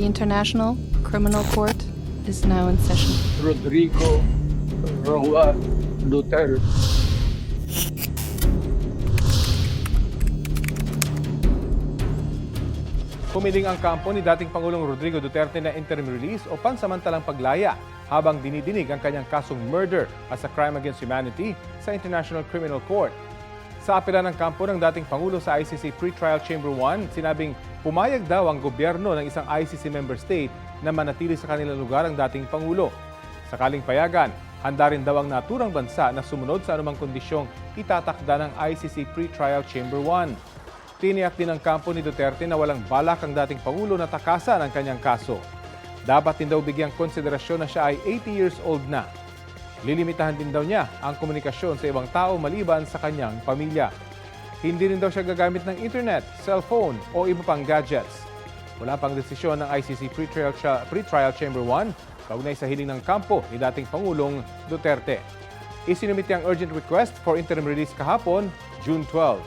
The International Criminal Court is now in session. Rodrigo Roa Duterte. Pumiling ang kampo ni dating Pangulong Rodrigo Duterte na interim release o pansamantalang paglaya habang dinidinig ang kanyang kasong murder as a crime against humanity sa International Criminal Court. Sa apela ng kampo ng dating Pangulo sa ICC Pre-Trial Chamber 1, sinabing pumayag daw ang gobyerno ng isang ICC member state na manatili sa kanilang lugar ang dating Pangulo. Sakaling payagan, handa rin daw ang naturang bansa na sumunod sa anumang kondisyong itatakda ng ICC Pre-Trial Chamber 1. Tiniyak din ng kampo ni Duterte na walang balak ang dating Pangulo na takasan ang kanyang kaso. Dapat din daw bigyang konsiderasyon na siya ay 80 years old na. Lilimitahan din daw niya ang komunikasyon sa ibang tao maliban sa kanyang pamilya. Hindi rin daw siya gagamit ng internet, cellphone o iba pang gadgets. Wala pang desisyon ng ICC Pre-Trial Chamber 1 kaugnay sa hiling ng kampo ni dating Pangulong Duterte. Isinumiti ang urgent request for interim release kahapon, June 12.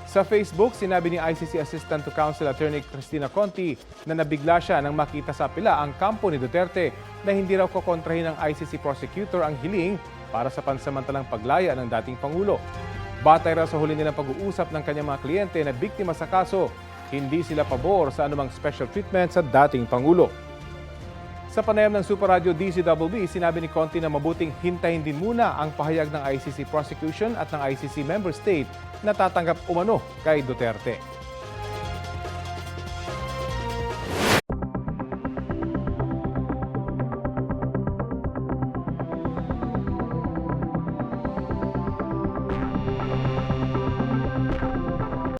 Sa Facebook, sinabi ni ICC Assistant to Counsel Attorney Cristina Conti na nabigla siya nang makita sa apela ang kampo ni Duterte na hindi raw kokontrahin ng ICC prosecutor ang hiling para sa pansamantalang paglaya ng dating Pangulo. Batay raw sa huli nilang pag-uusap ng kanyang mga kliyente na biktima sa kaso, hindi sila pabor sa anumang special treatment sa dating Pangulo. Sa panayam ng Super Radio DZBB, sinabi ni Conti na mabuting hintayin din muna ang pahayag ng ICC prosecution at ng ICC member state na tatanggap umano kay Duterte.